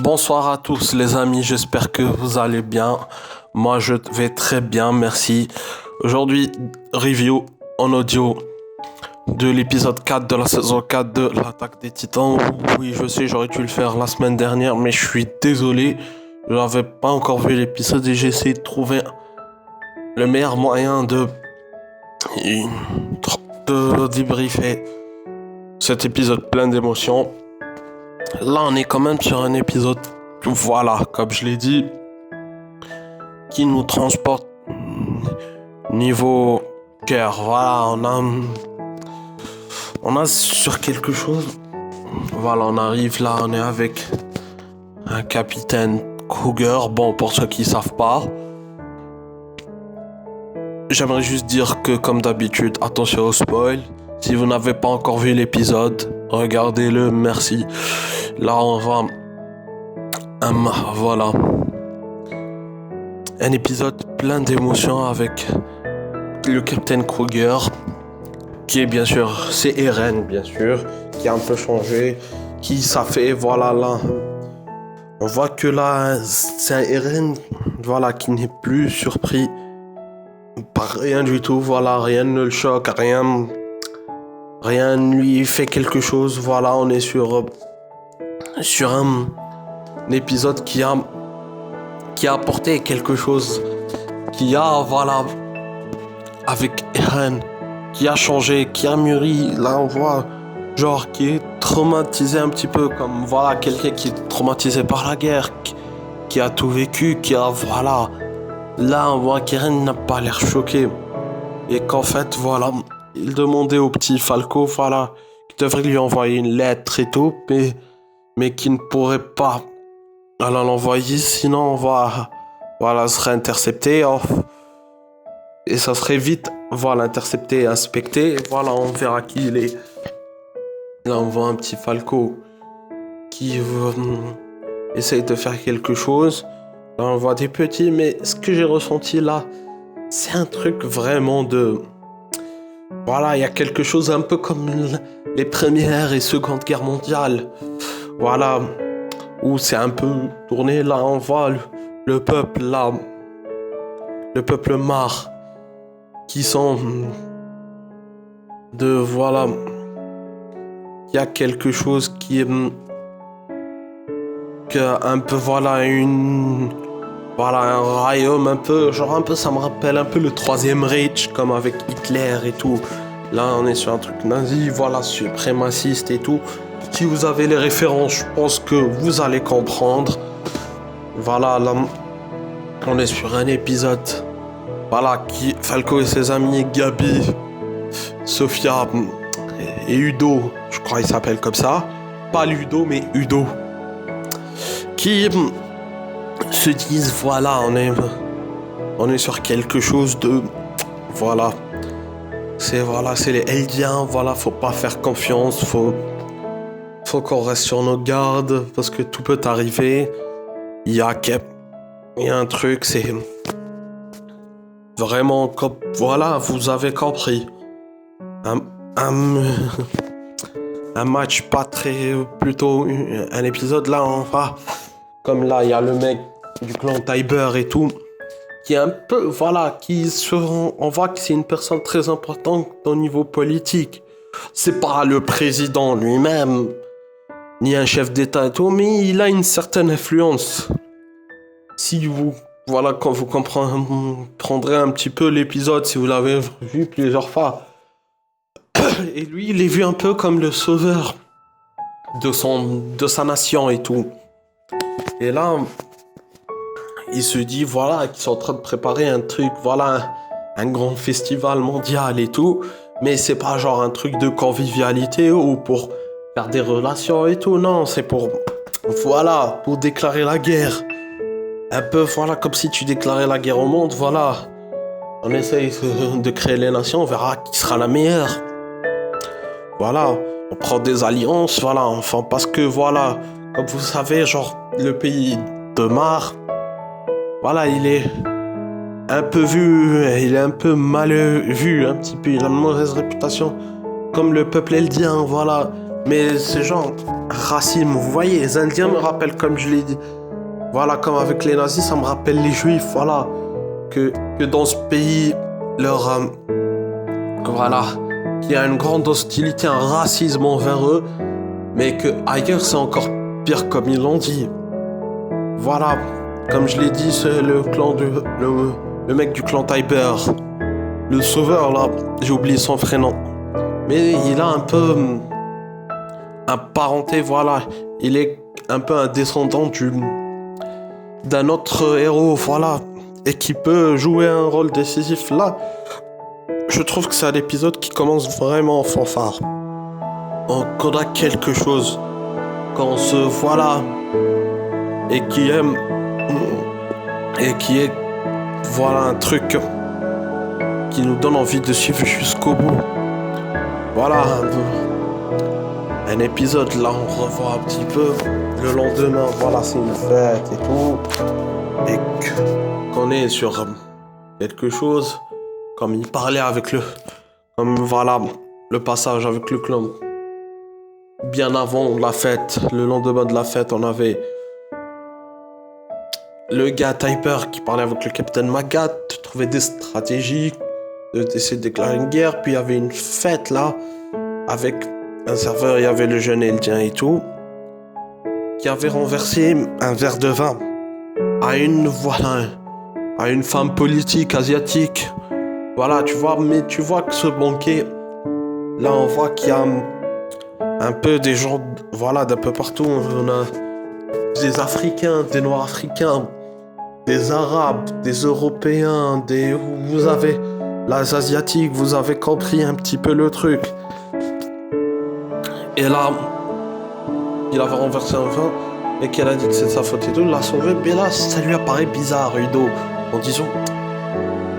Bonsoir à tous les amis, j'espère que vous allez bien. Moi je vais très bien, merci. Aujourd'hui, review en audio de l'épisode 4 de la saison 4 de l'Attaque des Titans. Oui, je sais, j'aurais dû le faire la semaine dernière, mais je suis désolé. Je n'avais pas encore vu l'épisode et j'ai essayé de trouver le meilleur moyen de débriefer cet épisode plein d'émotions. Là, on est quand même sur un épisode, voilà, comme je l'ai dit, qui nous transporte niveau cœur. Voilà, on a sur quelque chose. Voilà, on arrive là, on est avec un capitaine Kruger. Bon, pour ceux qui savent pas, j'aimerais juste dire que, comme d'habitude, attention au spoil. Si vous n'avez pas encore vu l'épisode, regardez-le, merci. Là, on va... voilà. Un épisode plein d'émotions avec le Captain Kruger, qui est bien sûr, c'est Eren, bien sûr, qui a un peu changé, qui ça fait, voilà, là. On voit que là, c'est un Eren, voilà, qui n'est plus surpris par rien du tout, voilà, rien ne le choque, rien ne lui fait quelque chose, voilà, on est sur un épisode qui a apporté quelque chose, qui a, voilà, avec Eren, qui a changé, qui a mûri. Là, on voit, genre, qui est traumatisé un petit peu, comme, voilà, quelqu'un qui est traumatisé par la guerre, qui a tout vécu, qui a, voilà. Là, on voit qu'Eren n'a pas l'air choqué. Et qu'en fait, voilà, il demandait au petit Falco, voilà, qu'il devrait lui envoyer une lettre et tout, mais qui ne pourrait pas l'envoyer, sinon on va, voilà, serait intercepté, et ça serait vite, voilà, intercepté, inspecté, et voilà, on verra qui il est. Là, on voit un petit Falco qui essaye de faire quelque chose. Là, on voit des petits, mais ce que j'ai ressenti là, c'est un truc vraiment de... Voilà, il y a quelque chose un peu comme les premières et secondes guerres mondiales. Voilà, où c'est un peu tourné, là on voit le peuple, là, le peuple marre, qui sont de, voilà, il y a quelque chose qui est, que un peu, voilà, voilà, un royaume un peu, genre un peu, ça me rappelle un peu le Troisième Reich, comme avec Hitler et tout. Là on est sur un truc nazi, voilà, suprémaciste et tout. Si vous avez les références, je pense que vous allez comprendre. Voilà, là, on est sur un épisode, voilà, qui Falco et ses amis, Gabi, Sofia et Udo, je crois qu'il s'appelle comme ça. Pas Ludo, mais Udo. Qui se disent, voilà, on est sur quelque chose de... Voilà. C'est les Eldiens, voilà, faut pas faire confiance, faut qu'on reste sur nos gardes, parce que tout peut arriver. Il y a un truc, c'est... Vraiment, comme... Voilà, vous avez compris. Un match pas très... Plutôt un épisode, là, on va... Comme là, il y a le mec du clan Tiber et tout, qui est un peu... Voilà, on voit que c'est une personne très importante au niveau politique. C'est pas le président lui-même, ni un chef d'État et tout, mais il a une certaine influence. Si vous, voilà, quand vous comprendrez un petit peu l'épisode, si vous l'avez vu plusieurs fois, et lui, il est vu un peu comme le sauveur de sa nation et tout. Et là, il se dit, voilà, qu'ils sont en train de préparer un truc, voilà, un grand festival mondial et tout, mais c'est pas genre un truc de convivialité ou pour faire des relations et tout, non, c'est pour, voilà, pour déclarer la guerre. Un peu, voilà, comme si tu déclarais la guerre au monde, voilà. On essaye de créer les nations, on verra qui sera la meilleure. Voilà, on prend des alliances, voilà, enfin, parce que, voilà, comme vous savez, genre, le pays de Mar, voilà, il est un peu vu, il est un peu mal vu, un petit peu, il a une mauvaise réputation, comme le peuple eldien, voilà. Mais c'est genre racisme, vous voyez, les Indiens me rappellent, comme je l'ai dit, voilà, comme avec les nazis, ça me rappelle les juifs, voilà, que dans ce pays, voilà, qu'il y a une grande hostilité, un racisme envers eux, mais que ailleurs c'est encore pire, comme ils l'ont dit. Voilà, comme je l'ai dit, c'est le mec du clan Tiber, le sauveur là, j'ai oublié son prénom. Mais il a un peu un parenté, voilà, il est un peu un descendant d'un autre héros, voilà, et qui peut jouer un rôle décisif là. Je trouve que c'est un épisode qui commence vraiment en fanfare. Qu'on a quelque chose, qu'on se voilà, et qui aime, et qui est, voilà, un truc qui nous donne envie de suivre jusqu'au bout. Voilà, un épisode là, on revoit un petit peu le lendemain, voilà, c'est une fête et tout, et qu'on est sur quelque chose, comme il parlait comme voilà, le passage avec le clan. Bien avant la fête, le lendemain de la fête, on avait le gars Typer qui parlait avec le capitaine Magat, trouvait des stratégies, d'essayer de déclarer une guerre, puis il y avait une fête là, avec un serveur, il y avait le jeune Eldien et tout, qui avait renversé un verre de vin à une femme politique asiatique. Voilà, tu vois, mais tu vois que ce banquet, là on voit qu'il y a un peu des gens, voilà, d'un peu partout. On a des Africains, des Noirs africains, des Arabes, des Européens, vous avez les Asiatiques, vous avez compris un petit peu le truc. Et là, il avait renversé un vin et qu'elle a dit que c'est de sa faute et tout, il l'a sauvé. Mais là, ça lui apparaît bizarre, Udo, en disant,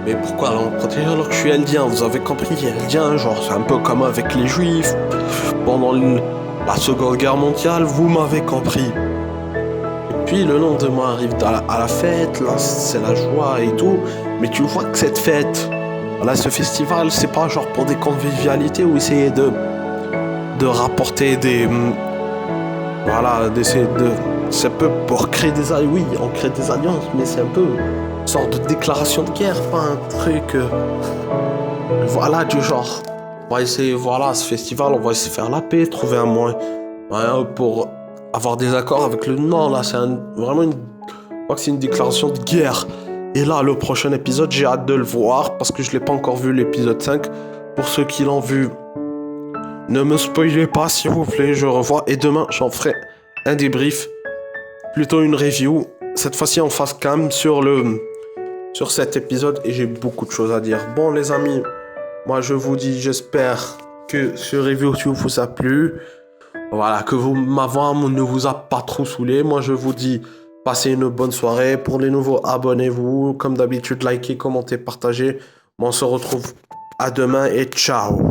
mais pourquoi on protège alors que je suis indien? Vous avez compris, indien, genre c'est un peu comme avec les Juifs pendant la Seconde Guerre mondiale, vous m'avez compris. Et puis le lendemain arrive à la fête, là c'est la joie et tout, mais tu vois que cette fête, là ce festival, c'est pas genre pour des convivialités ou essayer de rapporter voilà, d'essayer de... C'est un peu pour créer des alliances, oui, on crée des alliances, mais c'est un peu une sorte de déclaration de guerre, pas un truc... voilà, du genre. On va essayer, voilà, ce festival, on va essayer de faire la paix, trouver un moyen pour avoir des accords avec le... Non, là, c'est vraiment une... Je crois que c'est une déclaration de guerre. Et là, le prochain épisode, j'ai hâte de le voir, parce que je l'ai pas encore vu, l'épisode 5. Pour ceux qui l'ont vu, ne me spoilez pas, s'il vous plaît, je revois. Et demain, j'en ferai un débrief, plutôt une review. Cette fois-ci, en face cam sur cet épisode. Et j'ai beaucoup de choses à dire. Bon, les amis, moi, je vous dis, j'espère que ce review vous a plu. Voilà, que ma voix ne vous a pas trop saoulé. Moi, je vous dis, passez une bonne soirée. Pour les nouveaux, abonnez-vous. Comme d'habitude, likez, commentez, partagez. Bon, on se retrouve à demain et ciao.